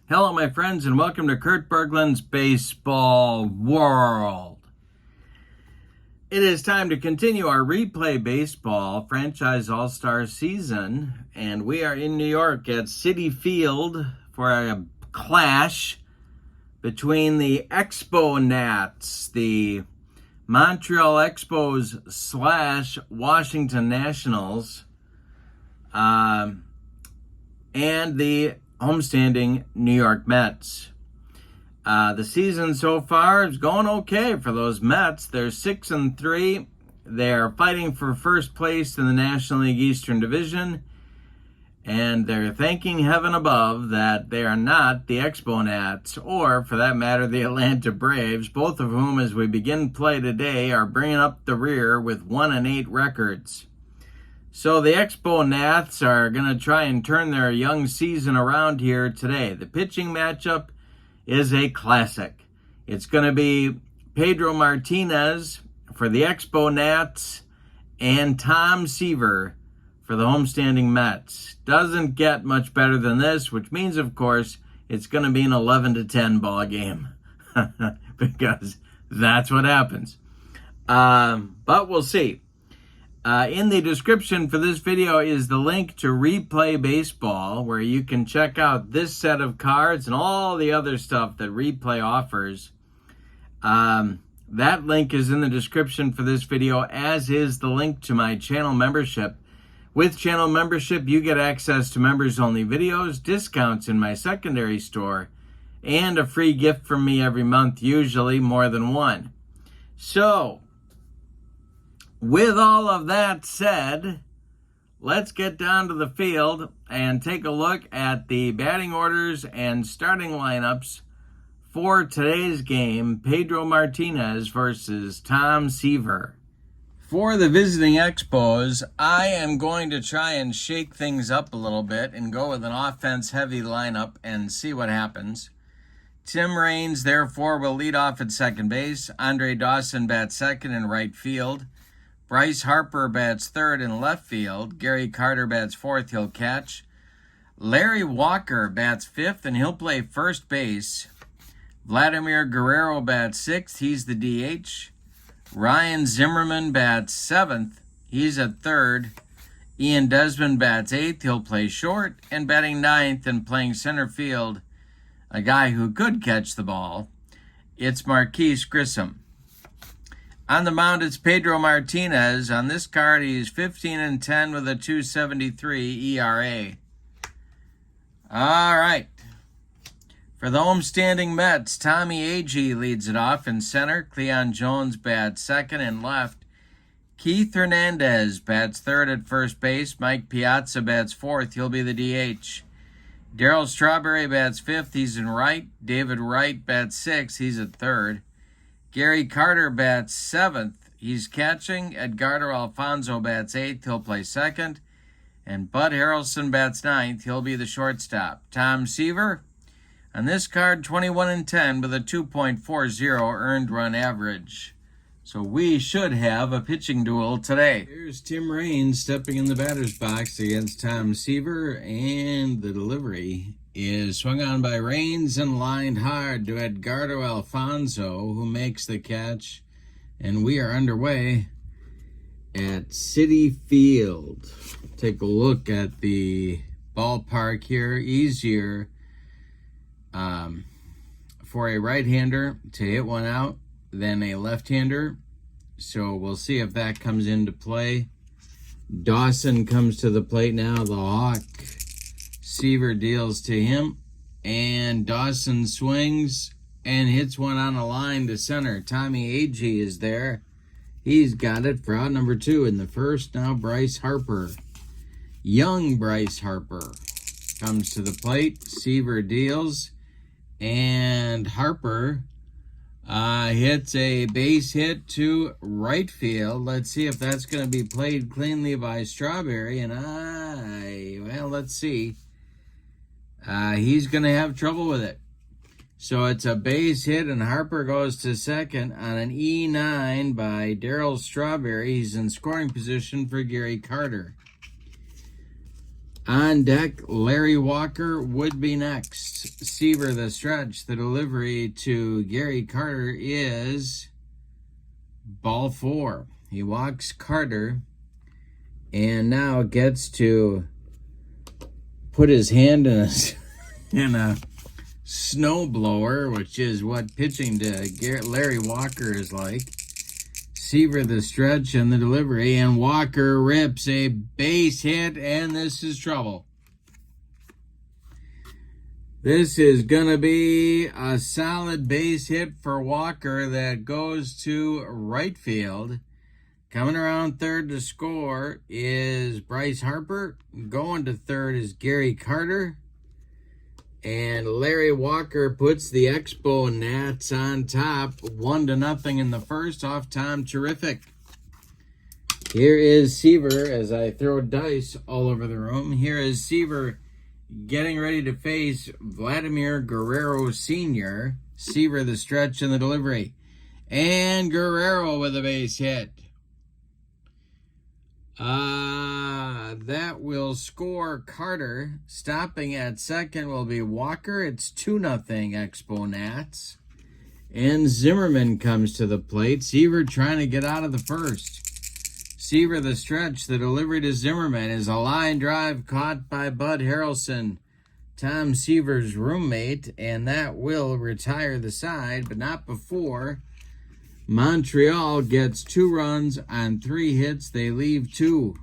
Hello, my friends, and welcome to Kurt Berglund's Baseball World. It is time to continue our Replay Baseball Franchise All-Star season, and we are in New York at Citi Field for a clash between the Expo Nats, the Montreal Expos / Washington Nationals, and the homestanding New York Mets. The season so far is going okay for those Mets. They're 6-3. They're fighting for first place in the National League Eastern Division, and they're thanking heaven above that they are not the Expo Nats, or for that matter, the Atlanta Braves, both of whom, as we begin play today, are bringing up the rear with 1-8 records. So the Expo Nats are going to try and turn their young season around here today. The pitching matchup is a classic. It's going to be Pedro Martinez for the Expo Nats and Tom Seaver for the homestanding Mets. Doesn't get much better than this, which means, of course, it's going to be an 11-10 ball game because that's what happens. But we'll see. In the description for this video is the link to Replay Baseball, where you can check out this set of cards and all the other stuff that Replay offers. That link is in the description for this video, as is the link to my channel membership. With channel membership, you get access to members-only videos, discounts in my secondary store, and a free gift from me every month, usually more than one. So, with all of that said, let's get down to the field and take a look at the batting orders and starting lineups for today's game, Pedro Martinez versus Tom Seaver. For the visiting Expos, I am going to try and shake things up a little bit and go with an offense-heavy lineup and see what happens. Tim Raines, therefore, will lead off at second base. Andre Dawson bats second in right field. Bryce Harper bats third in left field. Gary Carter bats fourth, he'll catch. Larry Walker bats fifth, and he'll play first base. Vladimir Guerrero bats sixth, he's the DH. Ryan Zimmerman bats seventh, he's at third. Ian Desmond bats eighth, he'll play short. And batting ninth and playing center field, a guy who could catch the ball, it's Marquise Grissom. On the mound, it's Pedro Martinez. On this card, he's 15-10 with a 2.73 ERA. All right. For the homestanding Mets, Tommy Agee leads it off in center. Cleon Jones bats second and left. Keith Hernandez bats third at first base. Mike Piazza bats fourth. He'll be the DH. Darryl Strawberry bats fifth. He's in right. David Wright bats sixth. He's at third. Gary Carter bats seventh. He's catching. Edgardo Alfonso bats eighth. He'll play second. And Bud Harrelson bats ninth. He'll be the shortstop. Tom Seaver, on this card, 21-10 with a 2.40 earned run average. So we should have a pitching duel today. Here's Tim Raines stepping in the batter's box against Tom Seaver, and the delivery is swung on by Raines and lined hard to Edgardo Alfonso, who makes the catch. And we are underway at Citi Field. Take a look at the ballpark here. Easier for a right-hander to hit one out than a left-hander. So we'll see if that comes into play. Dawson comes to the plate now, the Hawk. Seaver deals to him, and Dawson swings and hits one on a line to center. Tommy Agee is there. He's got it for out number 2 in the first. Now Bryce Harper. Young Bryce Harper comes to the plate. Seaver deals, and Harper hits a base hit to right field. Let's see if that's going to be played cleanly by Strawberry, and well, let's see. He's going to have trouble with it. So it's a base hit, and Harper goes to second on an E9 by Darryl Strawberry. He's in scoring position for Gary Carter. On deck, Larry Walker would be next. Seaver the stretch. The delivery to Gary Carter is ball 4. He walks Carter and now gets to put his hand in a snow blower, which is what pitching to Larry Walker is like. Seaver the stretch and the delivery, and Walker rips a base hit, and this is trouble. This is going to be a solid base hit for Walker that goes to right field. Coming around third to score is Bryce Harper. Going to third is Gary Carter. And Larry Walker puts the Expo Nats on top, 1-0 in the first off Tom Terrific. Here is Seaver as I throw dice all over the room. Here is Seaver getting ready to face Vladimir Guerrero Sr. Seaver the stretch and the delivery. And Guerrero with a base hit. That will score Carter. Stopping at second will be Walker. It's 2-0 Expo Nats. And Zimmerman comes to the plate. Seaver trying to get out of the first. Seaver the stretch. The delivery to Zimmerman is a line drive caught by Bud Harrelson, Tom Seaver's roommate, and that will retire the side, but not before Montreal gets 2 runs on 3 hits. They leave 2.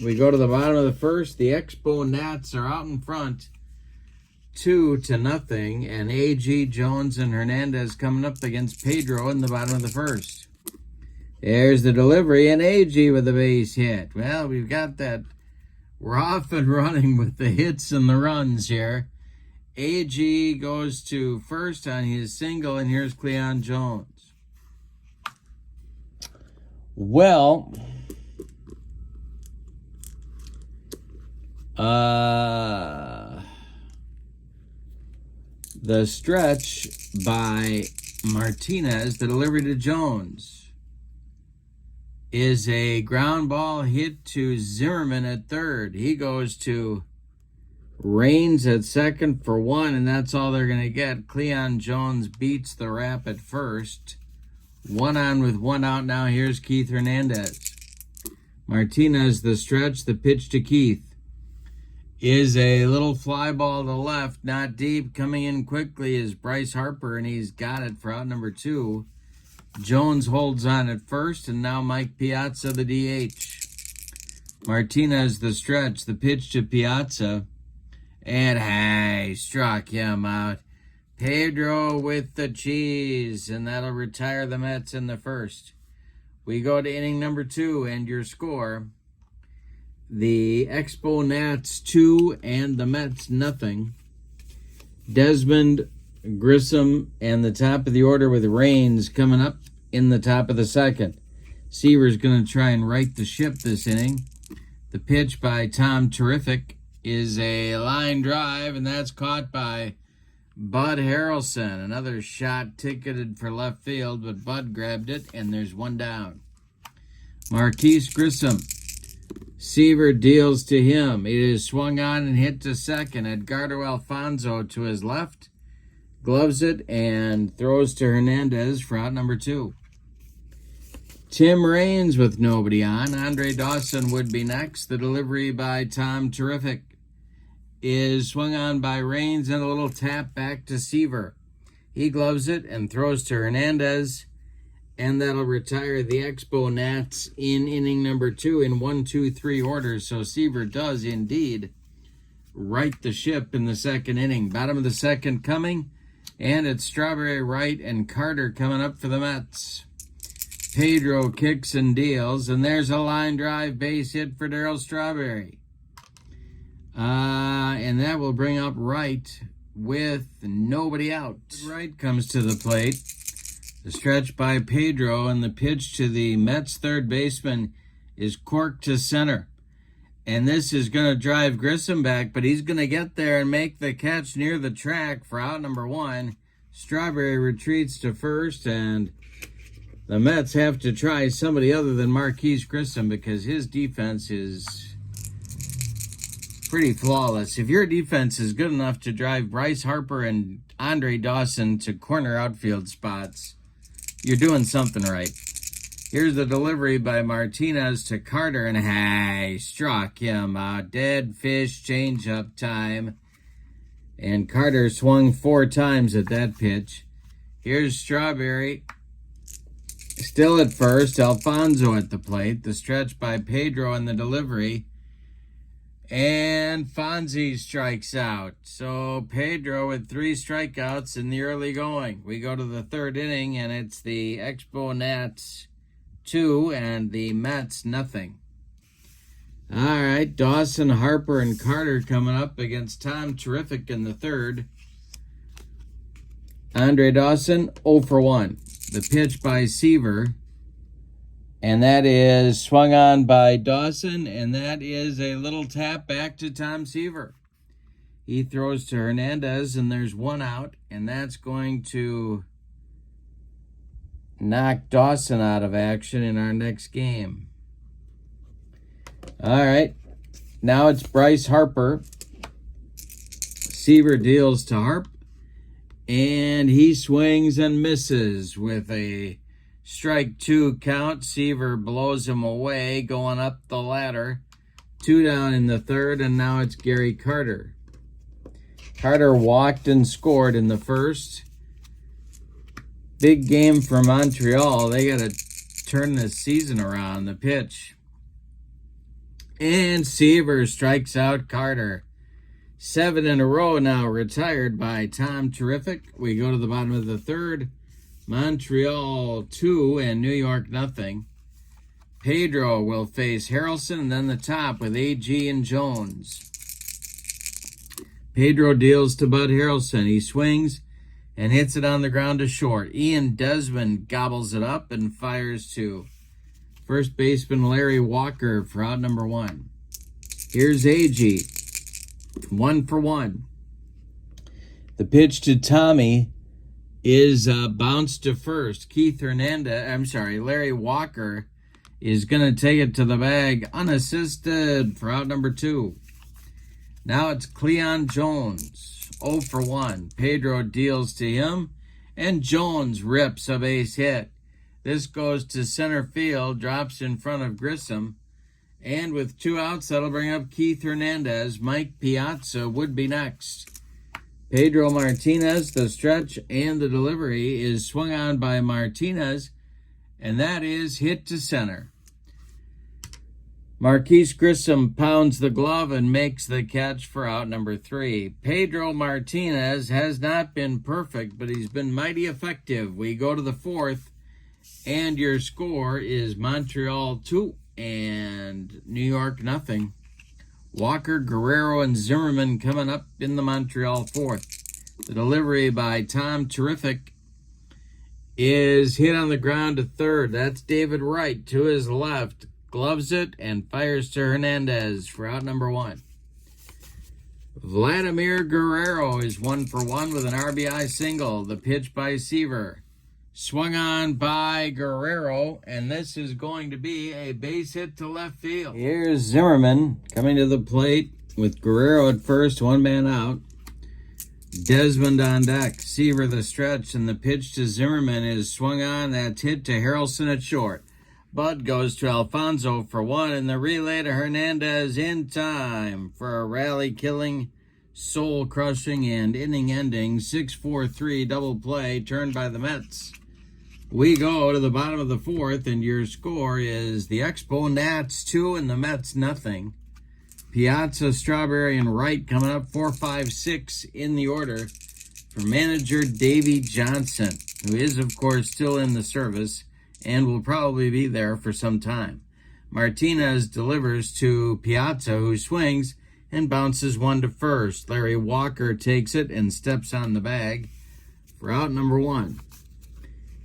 We go to the bottom of the first. The Expo Nats are out in front, 2-0, and A.G. Jones and Hernandez coming up against Pedro in the bottom of the first. There's the delivery, and A.G. with a base hit. Well, we've got that. We're off and running with the hits and the runs here. A.G. goes to first on his single, and here's Cleon Jones. Well, the stretch by Martinez, the delivery to Jones, is a ground ball hit to Zimmerman at third. He goes to Raines at second for 1, and that's all they're going to get. Cleon Jones beats the Rap at first. 1 on with 1 out now. Here's Keith Hernandez. Martinez, the stretch, the pitch to Keith is a little fly ball to left, not deep. Coming in quickly is Bryce Harper, and he's got it for out number 2. Jones holds on at first, and now Mike Piazza, the DH. Martinez, the stretch, the pitch to Piazza, and hey, struck him out. Pedro with the cheese, and that'll retire the Mets in the first. We go to inning number 2, and your score, the Expo Nats 2 and the Mets 0. Desmond, Grissom, and the top of the order with Raines coming up in the top of the second. Seaver's going to try and right the ship this inning. The pitch by Tom Terrific is a line drive, and that's caught by Bud Harrelson. Another shot ticketed for left field, but Bud grabbed it, and there's 1 down. Marquise Grissom. Seaver deals to him. It is swung on and hit to second. Edgardo Alfonso to his left. Gloves it and throws to Hernandez for out number 2. Tim Raines with nobody on. Andre Dawson would be next. The delivery by Tom Terrific is swung on by Raines, and a little tap back to Seaver. He gloves it and throws to Hernandez, and that'll retire the Expo Nats in inning number 2 in 1-2-3 order. So Seaver does indeed right the ship in the second inning. Bottom of the second coming, and it's Strawberry right and Carter coming up for the Mets. Pedro kicks and deals, and there's a line drive base hit for Darryl Strawberry. And that will bring up Wright with nobody out. Wright comes to the plate. The stretch by Pedro, and the pitch to the Mets third baseman is corked to center. And this is going to drive Grissom back, but he's going to get there and make the catch near the track for out number 1. Strawberry retreats to first, and the Mets have to try somebody other than Marquise Grissom because his defense is pretty flawless. If your defense is good enough to drive Bryce Harper and Andre Dawson to corner outfield spots, you're doing something right. Here's the delivery by Martinez to Carter, and hey, struck him out. Dead fish changeup time. And Carter swung 4 times at that pitch. Here's Strawberry. Still at first. Alfonso at the plate. The stretch by Pedro and the delivery. And Fonzie strikes out. So Pedro with 3 strikeouts in the early going. We go to the 3rd inning, and it's the Expo Nats 2 and the Mets nothing. All right, Dawson, Harper, and Carter coming up against Tom Terrific in the 3rd. Andre Dawson, 0 for 1. The pitch by Seaver, and that is swung on by Dawson, and that is a little tap back to Tom Seaver. He throws to Hernandez, and there's 1 out, and that's going to knock Dawson out of action in our next game. All right, now it's Bryce Harper. Seaver deals to Harp, and he swings and misses with a strike 2 count. Seaver blows him away, going up the ladder. 2 down in the 3rd, and now it's Gary Carter. Carter walked and scored in the 1st. Big game for Montreal. They got to turn this season around. The pitch. And Seaver strikes out Carter. 7 in a row now retired by Tom Terrific. We go to the bottom of the 3rd. Montreal 2 and New York nothing. Pedro will face Harrelson, and then the top with AG and Jones. Pedro deals to Bud Harrelson. He swings and hits it on the ground to short. Ian Desmond gobbles it up and fires to first baseman Larry Walker for out number 1. Here's AG. 1 for 1. The pitch to Tommy is bounced to first. Larry Walker is going to take it to the bag unassisted for out number 2. Now it's Cleon Jones. 0 for 1. Pedro deals to him, and Jones rips a base hit. This goes to center field, drops in front of Grissom, and with 2 outs, that'll bring up Keith Hernandez. Mike Piazza would be next. Pedro Martinez, the stretch and the delivery is swung on by Martinez, and that is hit to center. Marquise Grissom pounds the glove and makes the catch for out number 3. Pedro Martinez has not been perfect, but he's been mighty effective. We go to the 4th, and your score is Montreal 2 and New York nothing. Walker, Guerrero, and Zimmerman coming up in the Montreal 4th. The delivery by Tom Terrific is hit on the ground to 3rd. That's David Wright to his left. Gloves it and fires to Hernandez for out number 1. Vladimir Guerrero is 1 for 1 with an RBI single. The pitch by Seaver. Swung on by Guerrero, and this is going to be a base hit to left field. Here's Zimmerman coming to the plate with Guerrero at first, 1 man out. Desmond on deck. Seaver the stretch, and the pitch to Zimmerman is swung on. That's hit to Harrelson at short. Bud goes to Alfonso for 1, and the relay to Hernandez in time for a rally-killing, soul-crushing, and inning-ending 6-4-3 double play turned by the Mets. We go to the bottom of the 4th, and your score is the Expo Nats 2 and the Mets nothing. Piazza, Strawberry, and Wright coming up 4, 5, 6 in the order for manager Davey Johnson, who is, of course, still in the service and will probably be there for some time. Martinez delivers to Piazza, who swings and bounces 1 to first. Larry Walker takes it and steps on the bag for out number 1.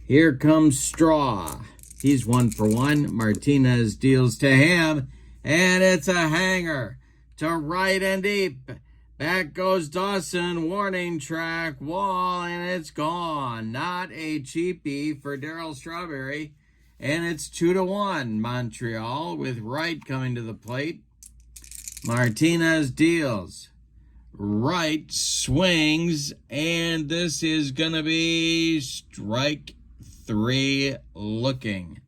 Here comes Straw. He's 1 for 1. Martinez deals to him, and it's a hanger to right and deep. Back goes Dawson, warning track, wall, and it's gone. Not a cheapie for Darryl Strawberry, and it's 2-1 Montreal with Wright coming to the plate. Martinez deals. Right, swings, and this is going to be strike 3 looking.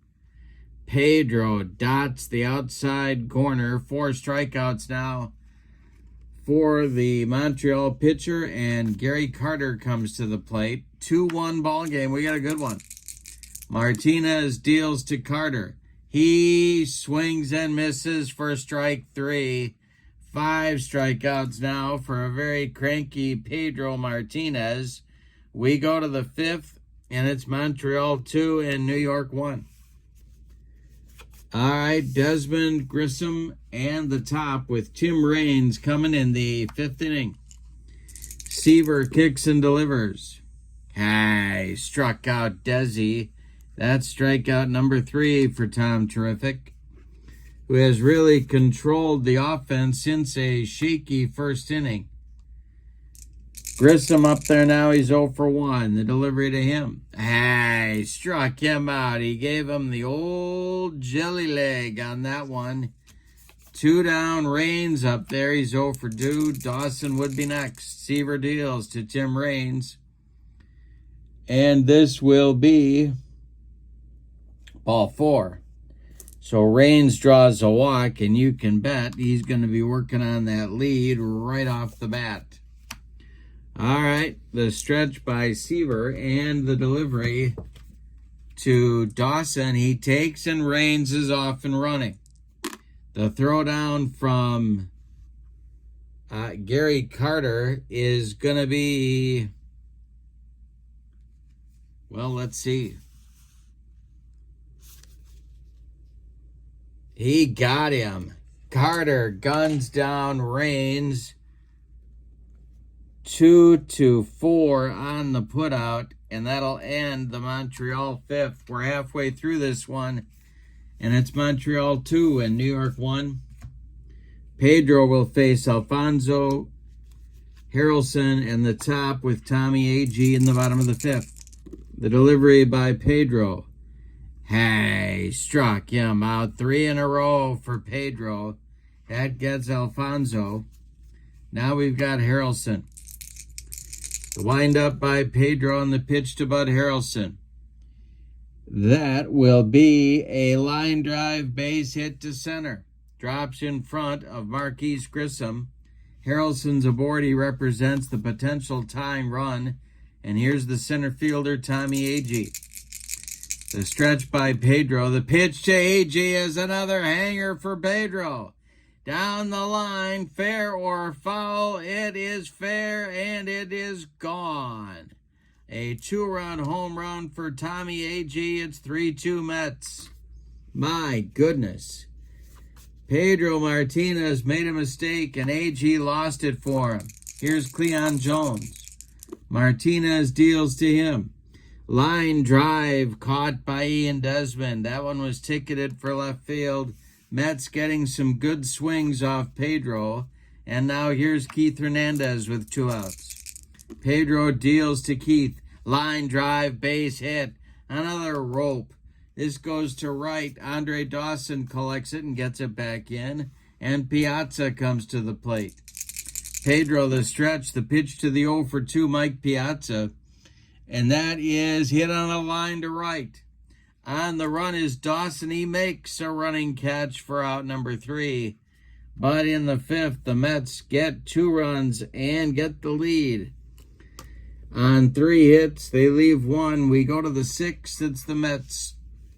Pedro dots the outside corner. 4 strikeouts now for the Montreal pitcher, and Gary Carter comes to the plate. 2-1 ball game. We got a good one. Martinez deals to Carter. He swings and misses for strike 3. 5 strikeouts now for a very cranky Pedro Martinez. We go to the 5th, and it's Montreal 2 and New York 1. All right, Desmond Grissom and the top with Tim Raines coming in the 5th inning. Seaver kicks and delivers. Hey, struck out Desi. That's strikeout number 3 for Tom Terrific, who has really controlled the offense since a shaky first inning. Grissom up there now, he's 0 for 1. The delivery to him. Hey, struck him out. He gave him the old jelly leg on that one. 2 down, Raines up there. He's 0 for 2. Dawson would be next. Seaver deals to Tim Raines. And this will be ball 4. So Raines draws a walk, and you can bet he's going to be working on that lead right off the bat. All right, the stretch by Seaver and the delivery to Dawson. He takes, and Raines is off and running. The throwdown from Gary Carter is going to be, well, let's see. He got him. Carter guns down Raines. 2-4 on the putout, and that'll end the Montreal 5th. We're halfway through this one, and it's Montreal 2 and New York 1. Pedro will face Alfonso Harrelson in the top with Tommy Agee in the bottom of the 5th. The delivery by Pedro. Hey, struck him out. 3 in a row for Pedro. That gets Alfonso. Now we've got Harrelson. The windup by Pedro and the pitch to Bud Harrelson. That will be a line drive base hit to center. Drops in front of Marquise Grissom. Harrelson's aboard. He represents the potential tying run. And here's the center fielder, Tommy Agee. The stretch by Pedro. The pitch to Agee is another hanger for Pedro. Down the line, fair or foul, it is fair, and it is gone. A 2-run home run for Tommy Agee. It's 3-2 Mets. My goodness. Pedro Martinez made a mistake, and Agee lost it for him. Here's Cleon Jones. Martinez deals to him. Line drive caught by Ian Desmond. That one was ticketed for left field. Mets getting some good swings off Pedro. And now here's Keith Hernandez with 2 outs. Pedro deals to Keith. Line drive, base hit. Another rope. This goes to right. Andre Dawson collects it and gets it back in. And Piazza comes to the plate. Pedro, the stretch, the pitch to the 0 for 2 Mike Piazza. And that is hit on a line to right. On the run is Dawson. He makes a running catch for out number 3. But in the 5th, the Mets get 2 runs and get the lead. On 3 hits, they leave 1. We go to the 6th. It's the Mets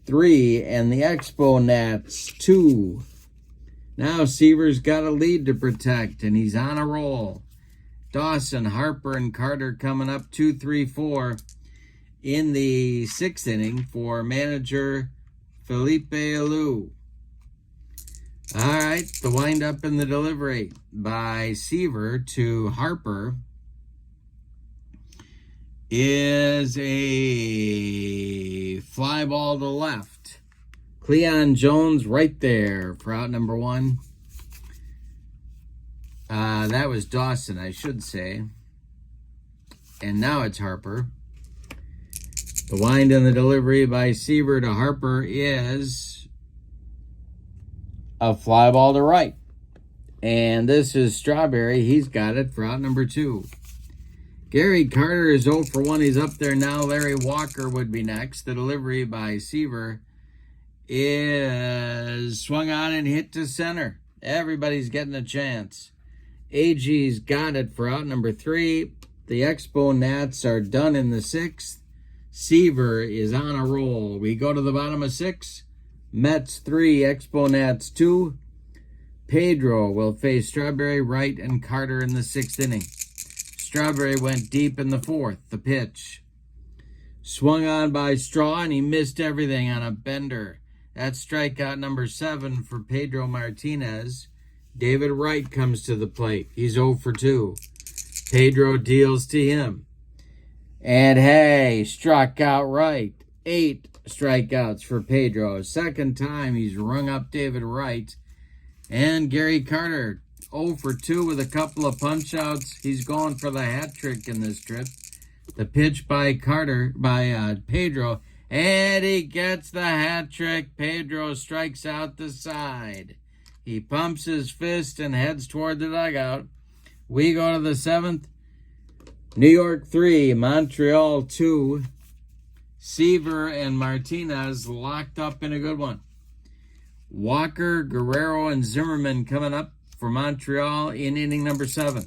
3 and the Expo Nats 2. Now Seaver's got a lead to protect, and he's on a roll. Dawson, Harper, and Carter coming up 2-3-4 in the 6th inning for manager Felipe Alou. All right, the windup and the delivery by Seaver to Harper is a fly ball to left. Cleon Jones right there for out number 1. That was Dawson, I should say. And now it's Harper. The wind and the delivery by Seaver to Harper is a fly ball to right. And this is Strawberry. He's got it for out number 2. Gary Carter is 0 for 1. He's up there now. Larry Walker would be next. The delivery by Seaver is swung on and hit to center. Everybody's getting a chance. AG's got it for out number 3. The Expo Nats are done in the 6th. Seaver is on a roll. We go to the bottom of 6. Mets 3, Expo Nats 2. Pedro will face Strawberry, Wright, and Carter in the 6th inning. Strawberry went deep in the 4th. The pitch. Swung on by Straw, and he missed everything on a bender. That's strikeout number 7 for Pedro Martinez. David Wright comes to the plate. He's 0 for 2. Pedro deals to him. And hey, struck out Wright. 8 strikeouts for Pedro. Second time he's rung up David Wright. And Gary Carter, 0 for 2 with a couple of punch-outs. He's going for the hat trick in this trip. The pitch by Pedro, and he gets the hat trick. Pedro strikes out the side. He pumps his fist and heads toward the dugout. We go to the 7th. New York 3, Montreal 2. Seaver and Martinez locked up in a good one. Walker, Guerrero, and Zimmerman coming up for Montreal in inning number 7.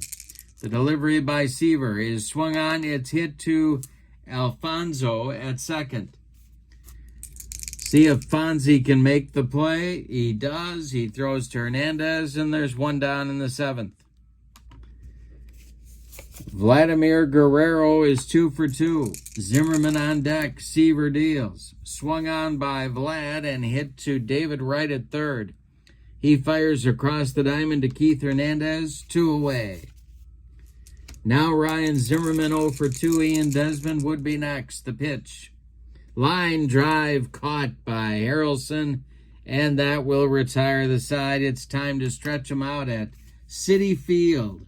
The delivery by Seaver is swung on. It's hit to Alfonso at second. See if Fonzie can make the play. He does. He throws to Hernandez, and there's one down in the 7th. Vladimir Guerrero is 2 for 2. Zimmerman on deck. Seaver deals. Swung on by Vlad and hit to David Wright at third. He fires across the diamond to Keith Hernandez. 2 away. Now Ryan Zimmerman 0 for 2. Ian Desmond would be next. The pitch. Line drive caught by Harrelson, and that will retire the side. It's time to stretch them out at Citi Field.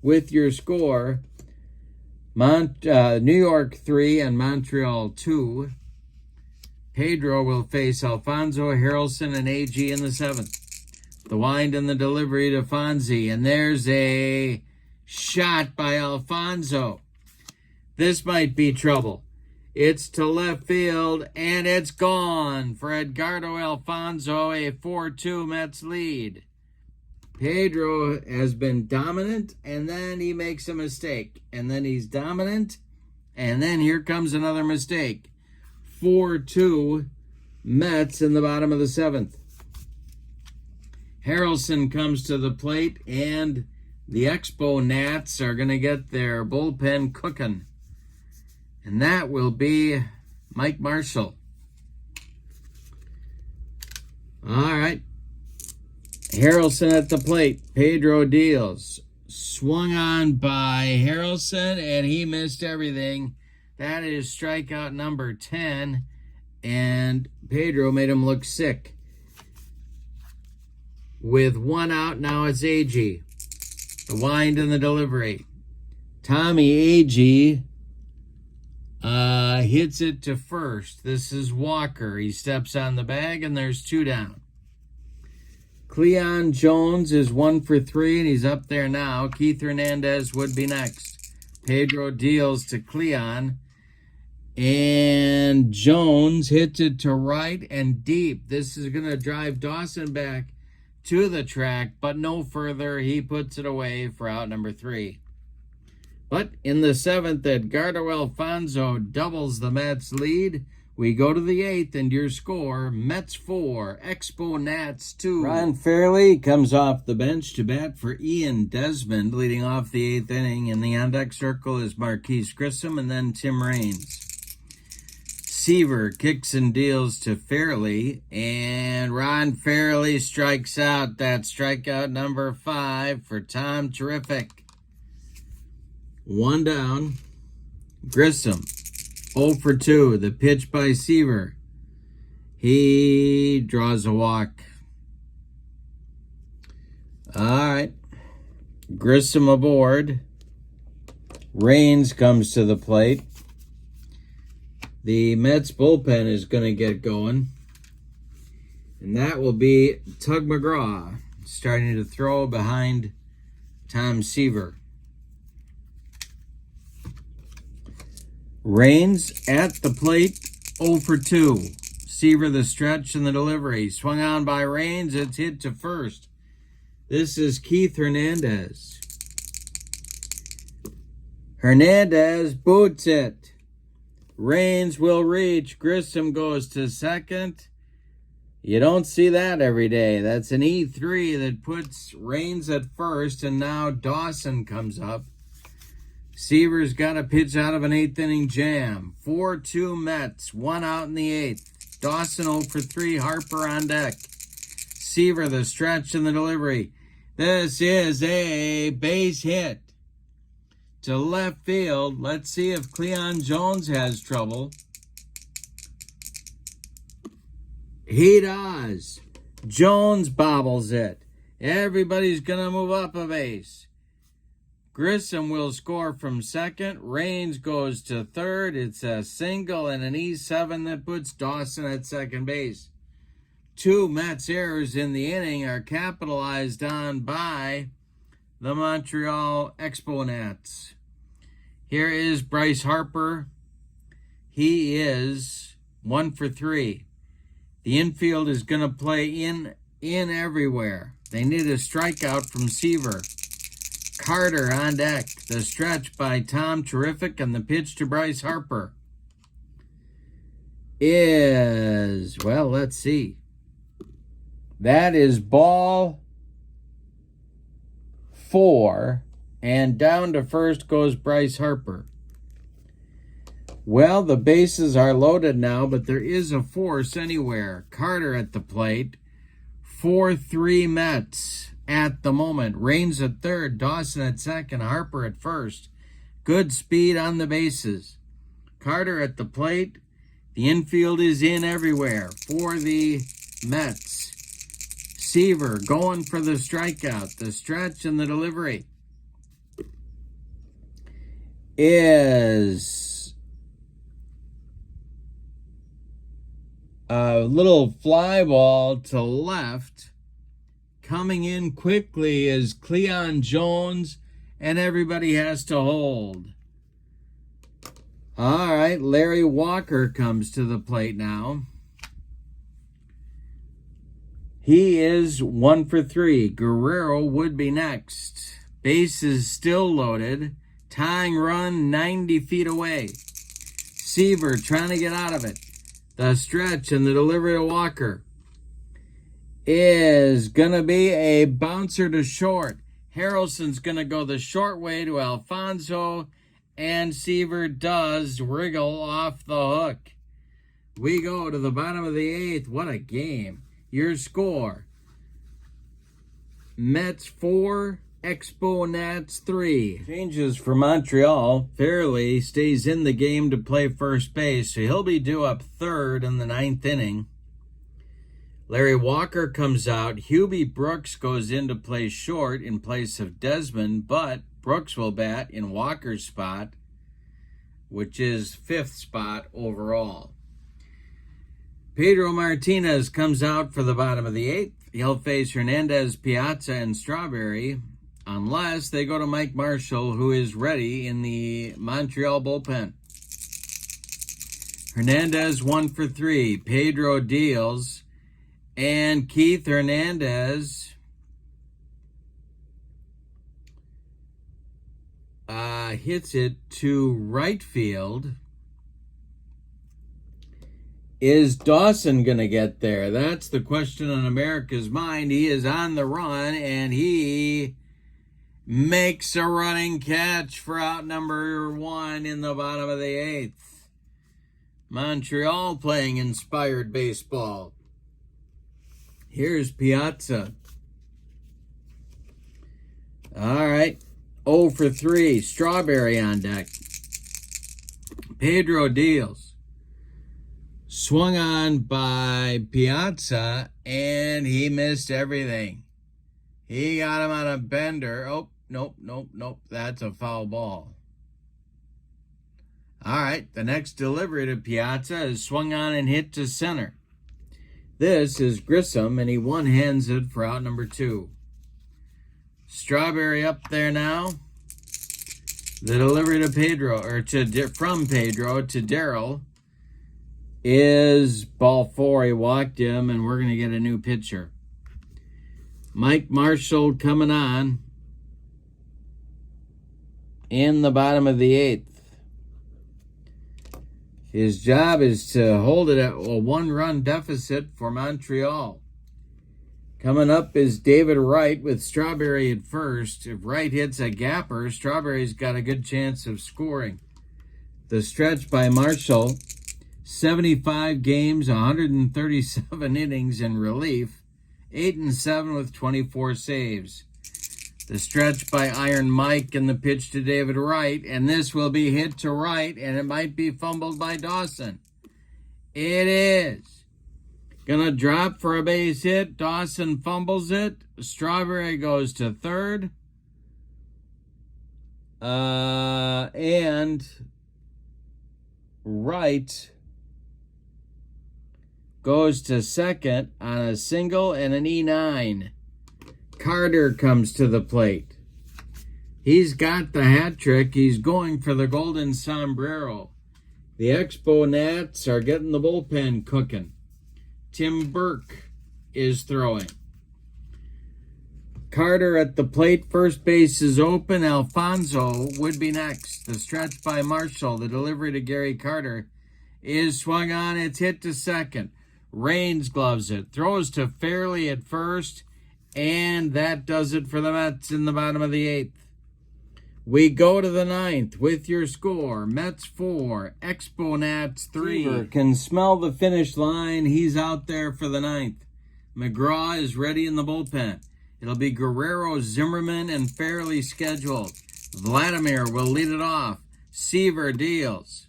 With your score, New York 3 and Montreal 2. Pedro will face Alfonso, Harrelson, and AG in the 7th. The wind and the delivery to Fonzie, and there's a shot by Alfonso. This might be trouble. It's to left field, and it's gone for Edgardo Alfonso, a 4-2 Mets lead. Pedro has been dominant, and then he makes a mistake. And then he's dominant, and then here comes another mistake. 4-2 Mets in the bottom of the 7th. Harrelson comes to the plate, and the Expo Nats are going to get their bullpen cooking. And that will be Mike Marshall. All right. Harrelson at the plate. Pedro deals. Swung on by Harrelson, and he missed everything. That is strikeout number 10, and Pedro made him look sick. With 1 out, now it's AG. The wind and the delivery. Tommy AG hits it to first. This is Walker. He steps on the bag, and there's 2 down. Cleon Jones is 1 for 3, and he's up there now. Keith Hernandez would be next. Pedro deals to Cleon, and Jones hits it to right and deep. This is going to drive Dawson back to the track, but no further. He puts it away for out number 3. But in the 7th, Edgardo Alfonso doubles the Mets lead. We go to the 8th, and your score, Mets 4, Expo Nats 2. Ron Fairley comes off the bench to bat for Ian Desmond, leading off the 8th inning. In the on-deck circle is Marquise Grissom and then Tim Raines. Seaver kicks and deals to Fairley, and Ron Fairley strikes out. That's strikeout number 5 for Tom Terrific. 1 down. Grissom. 0 for 2. The pitch by Seaver. He draws a walk. All right. Grissom aboard. Raines comes to the plate. The Mets bullpen is going to get going. And that will be Tug McGraw. starting to throw behind Tom Seaver. Rains at the plate, 0 for 2. Seaver the stretch and the delivery. Swung on by Rains. It's hit to first. This is Keith Hernandez. Hernandez boots it. Rains will reach. Grissom goes to second. You don't see that every day. That's an E3 that puts Rains at first, and now Dawson comes up. Seaver's got a pitch out of an 8th inning jam. 4-2 Mets, 1 out in the 8th. Dawson 0 for 3, Harper on deck. Seaver the stretch and the delivery. This is a base hit to left field. Let's see if Cleon Jones has trouble. He does. Jones bobbles it. Everybody's going to move up a base. Grissom will score from second. Rains goes to third. It's a single and an E7 that puts Dawson at second base. 2 Mets errors in the inning are capitalized on by the Montreal Exponents. Here is Bryce Harper. He is 1 for 3. The infield is going to play in everywhere. They need a strikeout from Seaver. Carter on deck. The stretch by Tom Terrific, and the pitch to Bryce Harper is, well, let's see. That is ball 4, and down to first goes Bryce Harper. Well, the bases are loaded now, but there is a force anywhere. Carter at the plate. 4-3 Mets at the moment. Rains at third, Dawson at second, Harper at first. Good speed on the bases. Carter at the plate. The infield is in everywhere for the Mets. Seaver going for the strikeout. The stretch and the delivery is a little fly ball to left. Coming in quickly is Cleon Jones, and everybody has to hold. All right, Larry Walker comes to the plate now. He is 1 for 3. Guerrero would be next. Bases still loaded. Tying run 90 feet away. Seaver trying to get out of it. The stretch and the delivery to Walker is going to be a bouncer to short. Harrelson's going to go the short way to Alfonso, and Seaver does wriggle off the hook. We go to the bottom of the 8th. What a game. Your score: Mets 4, Exponents 3. Changes for Montreal. Fairley stays in the game to play first base, so he'll be due up third in the 9th inning. Larry Walker comes out. Hubie Brooks goes in to play short in place of Desmond, but Brooks will bat in Walker's spot, which is 5th spot overall. Pedro Martinez comes out for the bottom of the 8th. He'll face Hernandez, Piazza, and Strawberry, unless they go to Mike Marshall, who is ready in the Montreal bullpen. Hernandez 1 for 3. Pedro deals, and Keith Hernandez hits it to right field. Is Dawson going to get there? That's the question on America's mind. He is on the run, and he makes a running catch for out number 1 in the bottom of the 8th. Montreal playing inspired baseball. Here's Piazza. All right. 0 for 3. Strawberry on deck. Pedro deals. Swung on by Piazza, and he missed everything. He got him on a bender. Oh, nope. That's a foul ball. All right, the next delivery to Piazza is swung on and hit to center. This is Grissom, and he one-hands it for out number 2. Strawberry up there now. The delivery to Pedro, or from Pedro to Daryl, is ball 4. He walked him, and we're going to get a new pitcher. Mike Marshall coming on in the bottom of the 8th. His job is to hold it at a 1-run deficit for Montreal. Coming up is David Wright with Strawberry at first. If Wright hits a gapper, Strawberry's got a good chance of scoring. The stretch by Marshall, 75 games, 137 innings in relief, 8-7 with 24 saves. The stretch by Iron Mike and the pitch to David Wright, and this will be hit to right, and it might be fumbled by Dawson. It is. Gonna drop for a base hit. Dawson fumbles it. Strawberry goes to third. And Wright goes to second on a single and an E9. Carter comes to the plate. He's got the hat trick. He's going for the golden sombrero. The Expo Nats are getting the bullpen cooking. Tim Burke is throwing. Carter at the plate. First base is open. Alfonso would be next. The stretch by Marshall. The delivery to Gary Carter is swung on. It's hit to second. Raines gloves it. Throws to Fairley at first. And that does it for the Mets in the bottom of the 8th. We go to the 9th with your score. Mets 4, Expo Nats 3. Seaver can smell the finish line. He's out there for the 9th. McGraw is ready in the bullpen. It'll be Guerrero, Zimmerman, and Fairley scheduled. Vladimir will lead it off. Seaver deals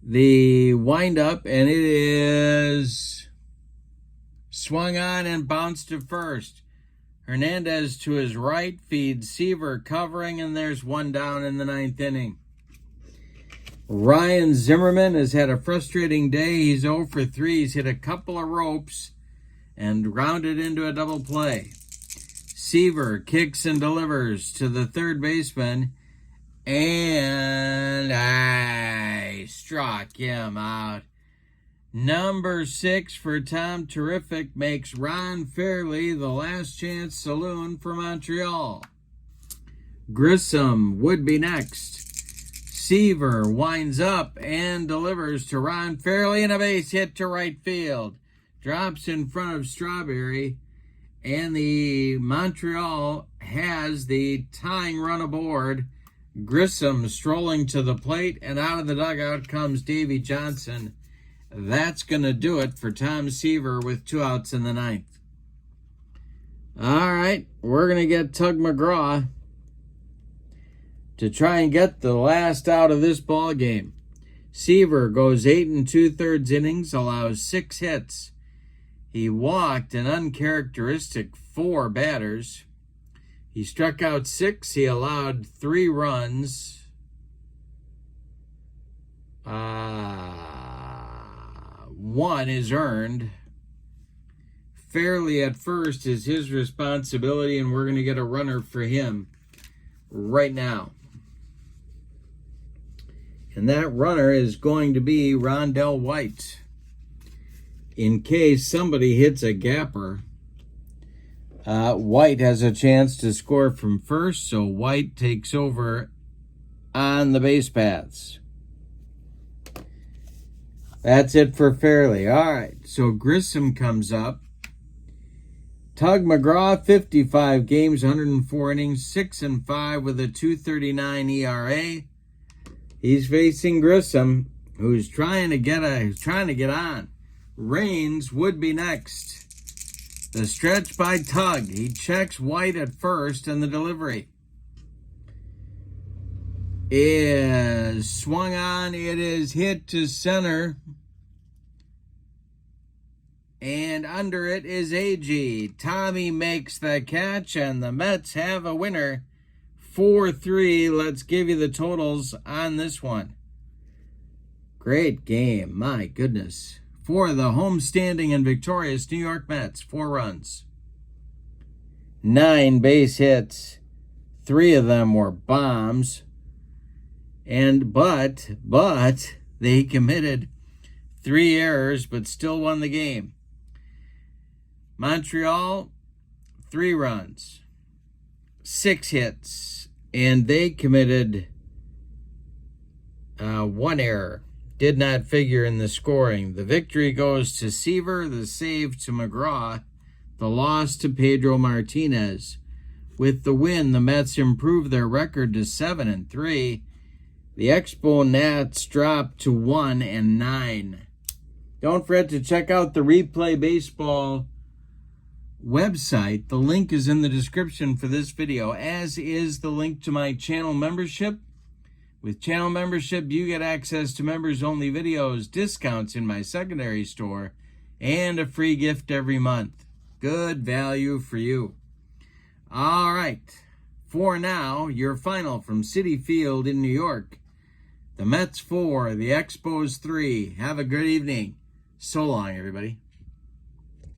the windup, and it is swung on and bounced to first. Hernandez to his right feeds Seaver covering, and there's one down in the 9th inning. Ryan Zimmerman has had a frustrating day. He's 0 for 3. He's hit a couple of ropes and grounded into a double play. Seaver kicks and delivers to the third baseman, and I struck him out. Number 6 for Tom Terrific makes Ron Fairley the last chance saloon for Montreal. Grissom would be next. Seaver winds up and delivers to Ron Fairley, and a base hit to right field. Drops in front of Strawberry, and the Montreal has the tying run aboard. Grissom strolling to the plate, and out of the dugout comes Davy Johnson. That's going to do it for Tom Seaver with 2 outs in the 9th. All right, we're going to get Tug McGraw to try and get the last out of this ball game. Seaver goes 8 2/3 innings, allows 6 hits. He walked an uncharacteristic 4 batters. He struck out 6. He allowed 3 runs. 1 is earned. Fairley at first is his responsibility, and we're going to get a runner for him right now. And that runner is going to be Rondell White. In case somebody hits a gapper, White has a chance to score from first, so White takes over on the base paths. That's it for Fairley. All right, so Grissom comes up. Tug McGraw, 55 games, 104 innings, 6-5 with a 2.39 ERA. He's facing Grissom, who's trying to get on. Raines would be next. The stretch by Tug. He checks White at first, and the delivery is swung on. It is hit to center, and under it is Agee. Tommy makes the catch, and the Mets have a winner, 4-3. Let's give you the totals on this one. Great game, my goodness. For the homestanding and victorious New York Mets, 4 runs. 9 base hits. 3 of them were bombs. But they committed 3 errors, but still won the game. Montreal, 3 runs, 6 hits, and they committed 1 error. Did not figure in the scoring. The victory goes to Seaver, the save to McGraw, the loss to Pedro Martinez. With the win, the Mets improved their record to 7-3. The Expo Nats dropped to 1-9. Don't forget to check out the Replay Baseball website. The link is in the description for this video, as is the link to my channel membership. With channel membership, you get access to members-only videos, discounts in my secondary store, and a free gift every month. Good value for you. All right. For now, your final from Citi Field in New York. The Mets 4, the Expos 3. Have a good evening. So long, everybody.